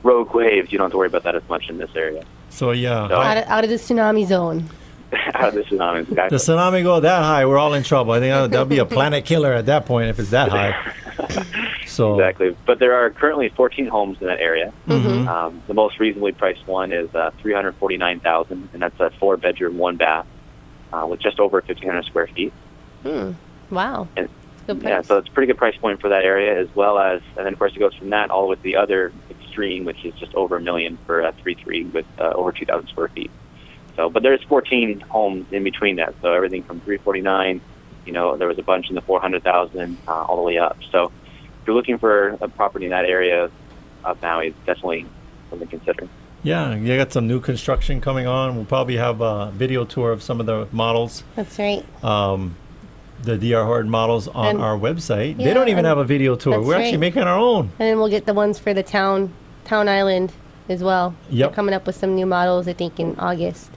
rogue waves, you don't have to worry about that as much in this area. So yeah, out of the tsunami zone. Out of the tsunami. Exactly. The tsunami go that high, we're all in trouble. I think that'll be a planet killer at that point if it's that high. So exactly. But there are currently 14 homes in that area. The most reasonably priced one is $349,000, and that's a 4-bedroom, 1-bath, with just over 1,500 square feet. Wow. And, good price. yeah, so it's a pretty good price point for that area, as well as, and then of course it goes from that all with the other extreme, which is just over $1 million for a 3.3 with over 2,000 square feet. So, but there's 14 homes in between that. So everything from 349, there was a bunch in the 400,000 all the way up. So if you're looking for a property in that area of Maui, it's definitely something to consider. yeah, you got some new construction coming on. We'll probably have a video tour of some of the models. That's right. The DR Horton models on our website. Yeah, they don't even have a video tour. We're actually making our own. And then we'll get the ones for the town island as well. Yep. We're coming up with some new models, I think, in August.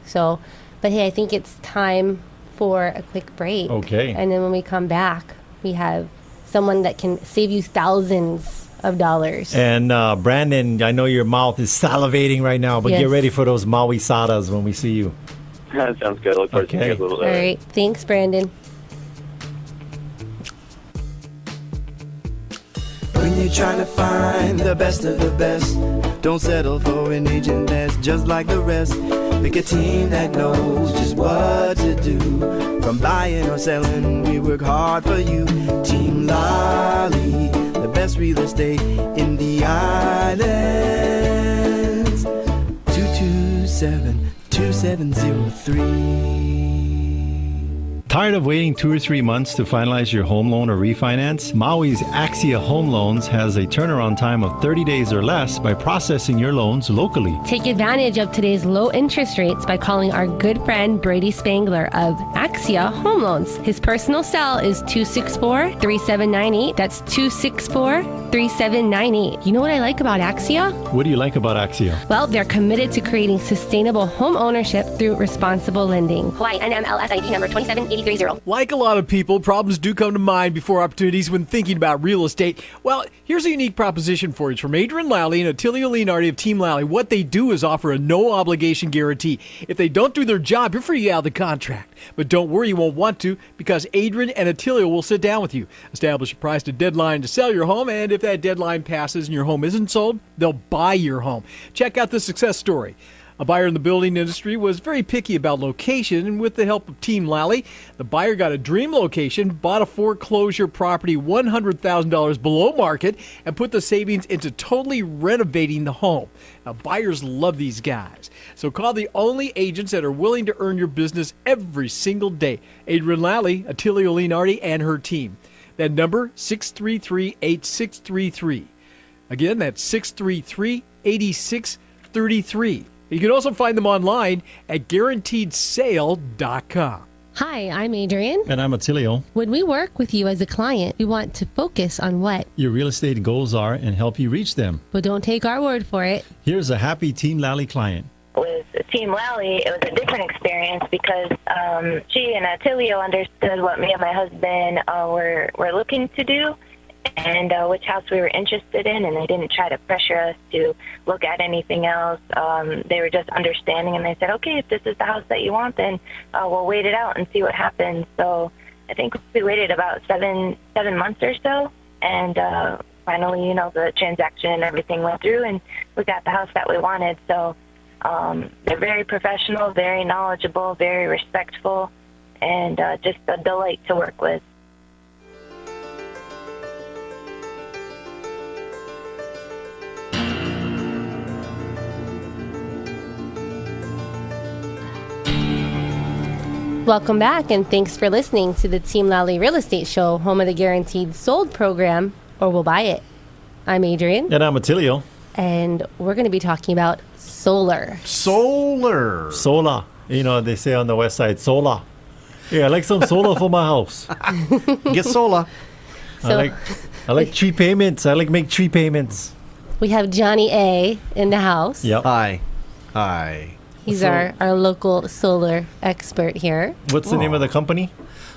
So, but hey, I think it's time for a quick break. Okay. And then when we come back, we have someone that can save you thousands of dollars. And Brandon, I know your mouth is salivating right now, but get ready for those Maui Sadas when we see you. That sounds good. I look forward to seeing you a little later. All right. Thanks, Brandon. When you're trying to find the best of the best, don't settle for an agent that's just like the rest. Pick a team that knows just what to do. From buying or selling, we work hard for you. Team Lally, the best real estate in the islands. 227-2703. Tired of waiting 2 or 3 months to finalize your home loan or refinance? Maui's Axia Home Loans has a turnaround time of 30 days or less by processing your loans locally. Take advantage of today's low interest rates by calling our good friend Brady Spangler of Axia Home Loans. His personal cell is 264-3798. That's 264-3798. You know what I like about Axia? What do you like about Axia? Well, they're committed to creating sustainable home ownership through responsible lending. Hawaii NMLS ID number 27830. Like a lot of people, problems do come to mind before opportunities when thinking about real estate. Well, here's a unique proposition for you. It's from ADRIENNE Lally and Attilio Leonardi of Team Lally. What they do is offer a no-obligation guarantee. If they don't do their job, you're free out of the contract. But don't worry, you won't want to, because ADRIENNE and Attilio will sit down with you, establish a price to deadline to sell your home, and if that deadline passes and your home isn't sold, they'll buy your home. Check out the success story A buyer in the building industry was very picky about location, and with the help of Team Lally, the buyer got a dream location, bought a foreclosure property $100,000 below market, and put the savings into totally renovating the home. Now, buyers love these guys. So call the only agents that are willing to earn your business every single day. ADRIENNE Lally, Attilio Leonardi, and her team. That number, 633-8633. Again, that's 633-8633. You can also find them online at guaranteedsale.com. Hi, I'm Adrienne. And I'm Attilio. When we work with you as a client, we want to focus on what your real estate goals are and help you reach them. But don't take our word for it. Here's a happy Team Lally client. With Team Lally, it was a different experience because she and Attilio understood what me and my husband were looking to do and which house we were interested in, and they didn't try to pressure us to look at anything else. They were just understanding, and they said, okay, if this is the house that you want, then we'll wait it out and see what happens. So I think we waited about seven months or so, and finally, the transaction and everything went through, and we got the house that we wanted. So they're very professional, very knowledgeable, very respectful, and just a delight to work with. Welcome back, and thanks for listening to the Team Lally Real Estate Show, home of the Guaranteed Sold program, or we'll buy it. I'm Adrienne. And I'm Attilio. And we're going to be talking about solar. Solar. Solar. They say on the west side, solar. Yeah, I like some solar for my house. Get solar. I like tree payments. I like make tree payments. We have Johnny A in the house. Yep. Hi. He's our local solar expert here. What's the name of the company?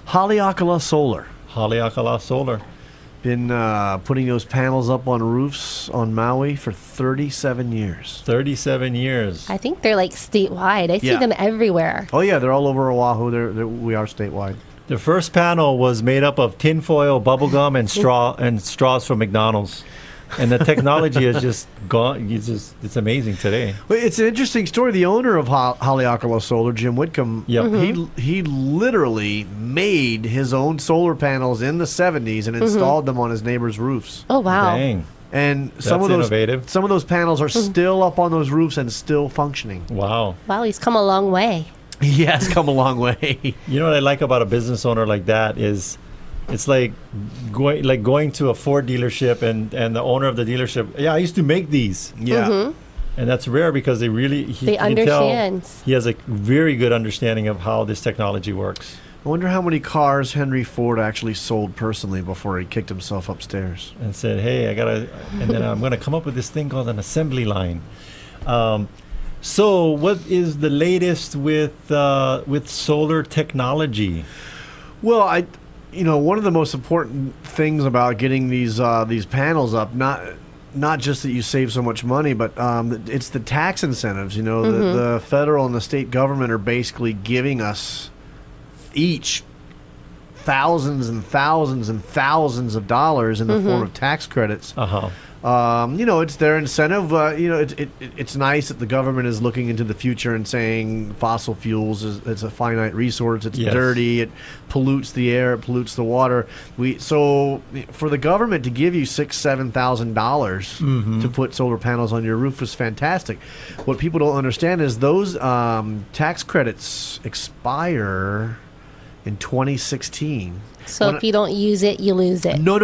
Haleakala Solar. Haleakala Solar. Been putting those panels up on roofs on Maui for 37 years. 37 years. I think they're like statewide. I see them everywhere. Oh, yeah. They're all over Oahu. We are statewide. The first panel was made up of tinfoil, bubble gum, and straws from McDonald's. And the technology has just gone. It's amazing today. Well, it's an interesting story. The owner of Haleakala Solar, Jim Whitcomb, he literally made his own solar panels in the 70s and installed them on his neighbors' roofs. Oh, wow. Dang. And That's innovative. Some of those panels are still up on those roofs and still functioning. Wow. Wow, he's come a long way. He has come a long way. You know what I like about a business owner like that is it's like going to a Ford dealership and the owner of the dealership, I used to make these. Yeah. And that's rare because they understand. He has a very good understanding of how this technology works. I wonder how many cars Henry Ford actually sold personally before he kicked himself upstairs. And said, hey, and then I'm going to come up with this thing called an assembly line. So what is the latest with solar technology? Well, one of the most important things about getting these panels up, not just that you save so much money, but it's the tax incentives. The federal and the state government are basically giving us each thousands and thousands and thousands of dollars in the form of tax credits. It's their incentive. It's nice that the government is looking into the future and saying fossil fuels is a finite resource. It's dirty. It pollutes the air. It pollutes the water. So for the government to give you $6,000-$7,000 to put solar panels on your roof is fantastic. What people don't understand is those tax credits expire in 2016. So if you don't use it, you lose it. No.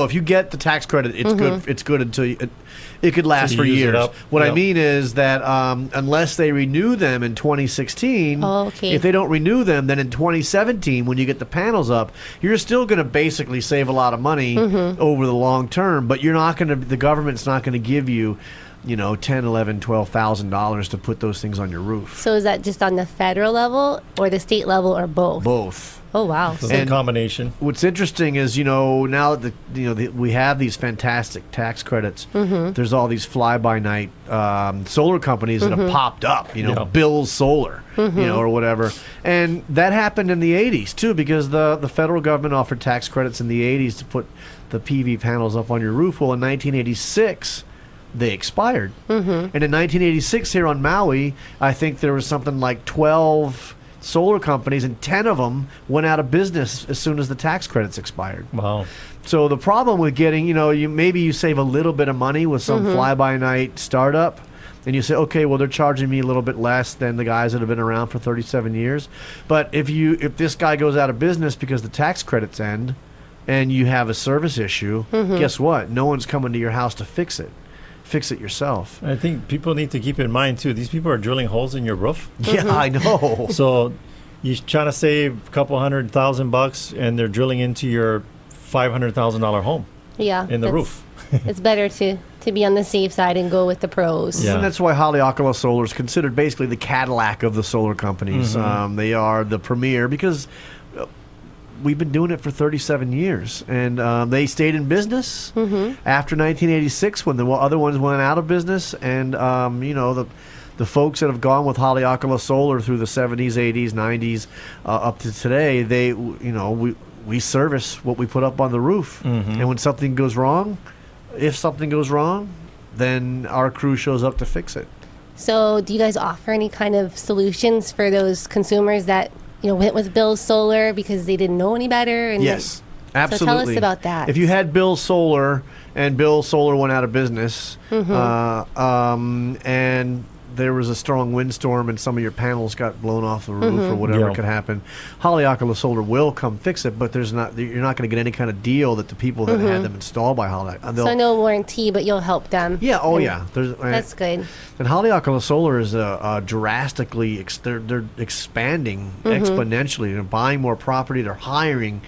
If you get the tax credit, it's good. It's good until it could last for years. What I mean is that unless they renew them in 2016, if they don't renew them, then in 2017, when you get the panels up, you're still going to basically save a lot of money over the long term. But you're not going to. The government's not going to give you $10,000, $11,000, $12,000 to put those things on your roof. So is that just on the federal level or the state level or both? Both. Oh, wow. So it's a combination. What's interesting is, now that we have these fantastic tax credits, there's all these fly-by-night solar companies that have popped up, Bill's Solar, or whatever. And that happened in the 80s, too, because the federal government offered tax credits in the 80s to put the PV panels up on your roof. Well, in 1986, they expired. And in 1986 here on Maui, I think there was something like 12 solar companies, and 10 of them went out of business as soon as the tax credits expired. Wow. So the problem with getting, maybe you save a little bit of money with some fly-by-night startup, and you say, okay, well, they're charging me a little bit less than the guys that have been around for 37 years. But if this guy goes out of business because the tax credits end and you have a service issue, guess what? No one's coming to your house to fix it. Fix it yourself. I think people need to keep in mind too, these people are drilling holes in your roof. Yeah, I know. So you're trying to save a couple $100,000 and they're drilling into your $500,000 home. Yeah. In the roof. It's better to be on the safe side and go with the pros. Yeah. And that's why Haleakala Solar is considered basically the Cadillac of the solar companies. They are the premier because we've been doing it for 37 years, and they stayed in business after 1986 when the other ones went out of business. And the folks that have gone with Haleakala Solar through the 70s, 80s, 90s up to today, we service what we put up on the roof. And when something goes wrong, if something goes wrong, then our crew shows up to fix it. So do you guys offer any kind of solutions for those consumers that went with Bill's Solar because they didn't know any better? And yes, absolutely. So tell us about that. If you had Bill's Solar and Bill's Solar went out of business, and there was a strong windstorm and some of your panels got blown off the roof or whatever could happen, Haleakala Solar will come fix it, but you're not going to get any kind of deal that the people that had them installed by Haleakala. So no warranty, but you'll help them. Yeah, yeah. That's good. And Haleakala Solar is drastically, they're expanding exponentially. They're buying more property. They're hiring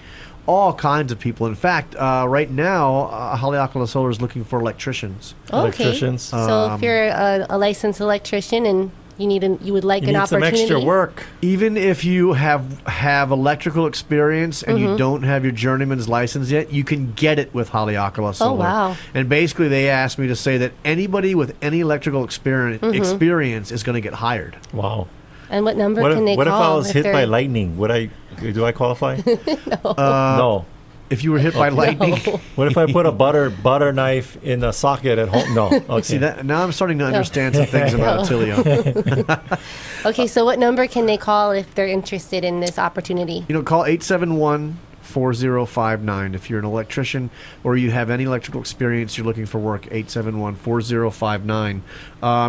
all kinds of people. In fact, right now, Haleakala Solar is looking for electricians. Okay. So if you're a licensed electrician and you would like an opportunity, some extra work. Even if you have electrical experience and you don't have your journeyman's license yet, you can get it with Haleakala Solar. Oh, wow. And basically, they asked me to say that anybody with any electrical experience is going to get hired. Wow. And what number can they call? What if I was hit by lightning? Do I qualify? No. No. If you were hit by lightning. What if I put a butter knife in a socket at home? No. Okay. See that now I'm starting to understand some things about Attilio. Okay, so what number can they call if they're interested in this opportunity? Call 871-4059 if you're an electrician or you have any electrical experience, you're looking for work. 871-4059.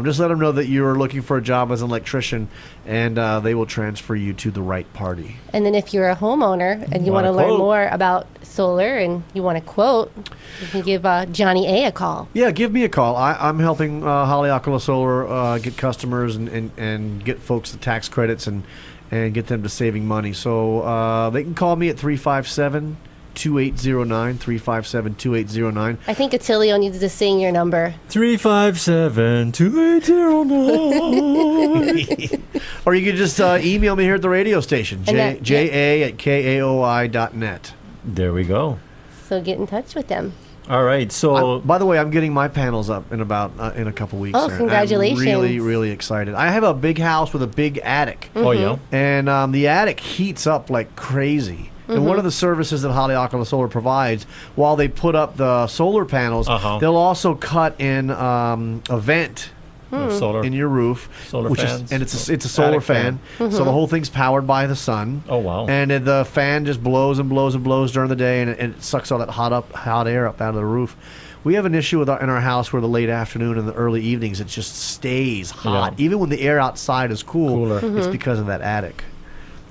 Just let them know that you're looking for a job as an electrician, and they will transfer you to the right party. And then if you're a homeowner and you want to learn more about solar and you want to quote, you can give Johnny A a call. Yeah, give me a call. I'm helping Haleakala Solar get customers and get folks the tax credits and get them to saving money. So they can call me at 357-2809, 357-2809. I think Attilio needs to sing your number. 357-2809. Or you could just email me here at the radio station, ja@kaoi.net. There we go. So get in touch with them. All right. So, by the way, I'm getting my panels up in a couple weeks. Oh, congratulations! I'm really, really excited. I have a big house with a big attic. Oh, yeah. And the attic heats up like crazy. And one of the services that Haleakala Solar provides, while they put up the solar panels, they'll also cut in a vent solar in your roof, fans. And it's a solar fan. So the whole thing's powered by the sun. Oh, wow. And the fan just blows and blows and blows during the day, and it sucks all that hot air up out of the roof. We have an issue in our house where the late afternoon and the early evenings it just stays hot. Even when the air outside is cooler. It's because of that attic.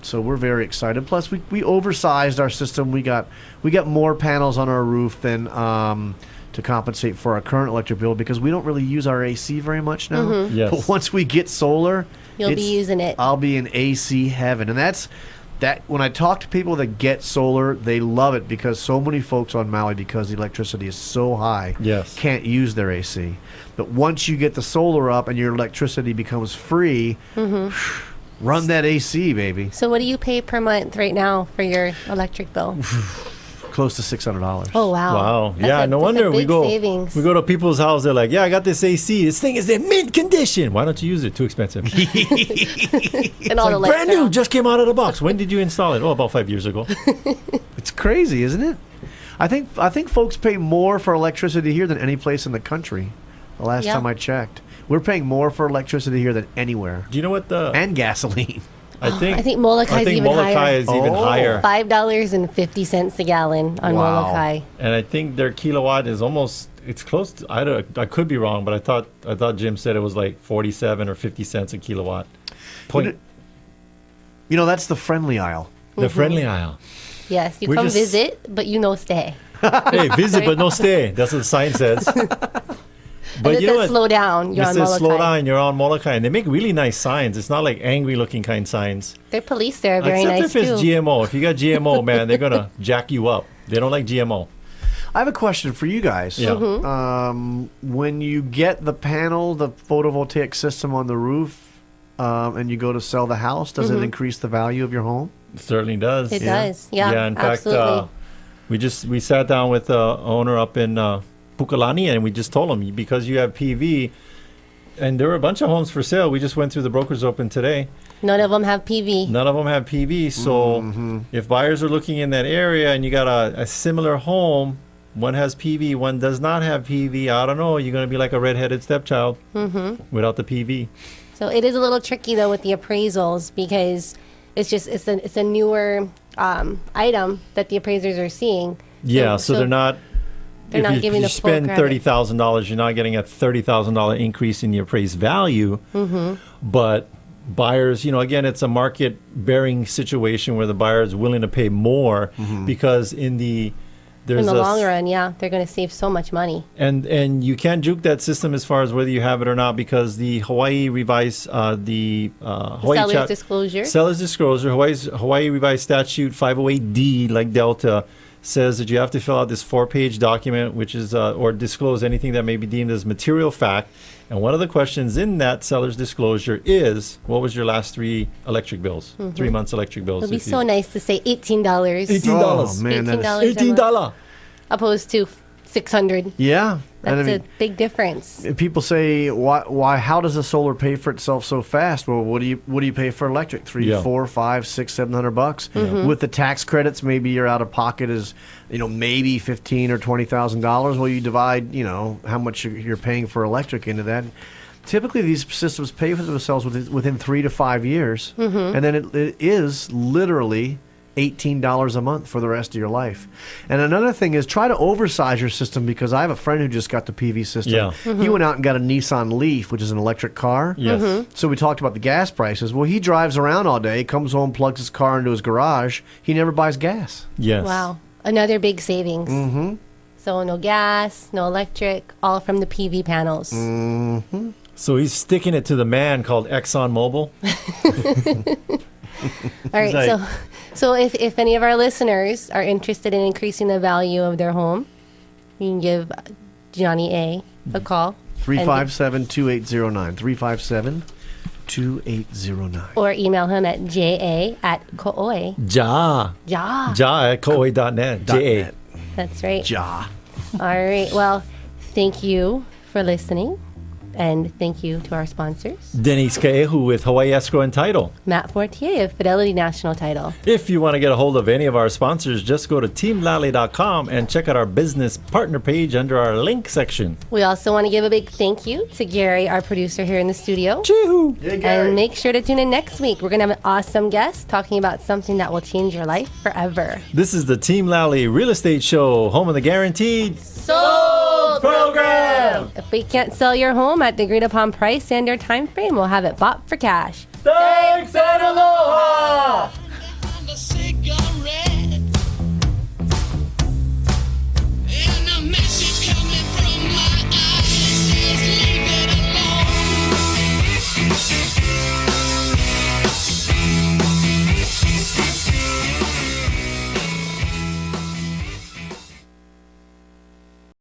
So we're very excited. Plus, we oversized our system. We got more panels on our roof than to compensate for our current electric bill because we don't really use our AC very much now. Yes. But once we get solar, you'll be using it. I'll be in AC heaven, and that. When I talk to people that get solar, they love it because so many folks on Maui, because the electricity is so high, can't use their AC. But once you get the solar up and your electricity becomes free. Run that AC, baby. So what do you pay per month right now for your electric bill? Close to $600. Oh, wow. Wow. Yeah, no wonder we go to people's house. They're like, yeah, I got this AC. This thing is in mint condition. Why don't you use it? Too expensive. And all the lights brand new, just came out of the box. When did you install it? Oh, about 5 years ago. It's crazy, isn't it? I think folks pay more for electricity here than any place in the country. The last time I checked. We're paying more for electricity here than anywhere. Do you know what and gasoline. I think Molokai is even higher. Is even higher. $5.50 a gallon on Molokai. And I think their kilowatt is almost, it's close to, I could be wrong, but I thought Jim said it was like 47 or 50 cents a kilowatt. That's the friendly aisle. The friendly aisle. Yes, you come visit, but stay. Hey, visit but no stay. That's what the sign says. But you know what? Slow down. You're on Molokai. Slow down. You're on Molokai, and they make really nice signs. It's not like angry-looking kind signs. Their police there are very nice too. Except if it's GMO. If you got GMO, man, they're gonna jack you up. They don't like GMO. I have a question for you guys. Yeah. When you get the panel, the photovoltaic system on the roof, and you go to sell the house, does it increase the value of your home? It certainly does. It does. Yeah. Yeah. In absolutely. fact, we sat down with the owner up in Pukalani, and we just told him, because you have PV, and there were a bunch of homes for sale. We just went through the brokers open today. None of them have PV. None of them have PV. So if buyers are looking in that area and you got a similar home, one has PV, one does not have PV, I don't know, you're going to be like a redheaded stepchild without the PV. So it is a little tricky though with the appraisals, because it's a newer item that the appraisers are seeing. Yeah, so they're not. They're not giving the full credit. If you spend $30,000, you're not getting a $30,000 increase in the appraised value. But buyers, again, it's a market-bearing situation where the buyer is willing to pay more because in the long run, they're going to save so much money. And you can't juke that system as far as whether you have it or not, because the Hawaii revised seller's disclosure, Hawaii revised statute 508D, like Delta, says that you have to fill out this 4-page document, which is or disclose anything that may be deemed as material fact. And one of the questions in that seller's disclosure is, what was your last 3 electric bills? 3 months electric bills. It would be so nice to say $18. $18. Oh, man, $18. Opposed to $600. Yeah. That's a big difference. People say, why? How does the solar pay for itself so fast? Well, what do you pay for electric? $300, $400, $500, $600, $700. With the tax credits, maybe your out of pocket is, maybe $15,000 or $20,000. Well, you divide, how much you're paying for electric into that. Typically, these systems pay for themselves within 3 to 5 years, and then it is literally $18 a month for the rest of your life. And another thing is, try to oversize your system, because I have a friend who just got the PV system. Yeah. He went out and got a Nissan Leaf, which is an electric car. Yes. So we talked about the gas prices. Well, he drives around all day, comes home, plugs his car into his garage. He never buys gas. Yes. Wow. Another big savings. So no gas, no electric, all from the PV panels. So he's sticking it to the man called ExxonMobil. All right, so if any of our listeners are interested in increasing the value of their home, you can give Johnny a call. 357-2809. 357-2809. Or email him at ja@KAOI. Ja at KAOI.net. JA. That's right. Ja. All right. Well, thank you for listening. And thank you to our sponsors. Denise Kaehu with Hawaii Escrow and Title. Matt Fortier of Fidelity National Title. If you want to get a hold of any of our sponsors, just go to teamlally.com and check out our business partner page under our link section. We also want to give a big thank you to Gary, our producer here in the studio. Chee-hoo! Yeah, Gary. And make sure to tune in next week. We're going to have an awesome guest talking about something that will change your life forever. This is the Team Lally Real Estate Show, home of the guaranteed sold program. If we can't sell your home at the agreed upon price and or time frame, we'll have it bought for cash. Thanks,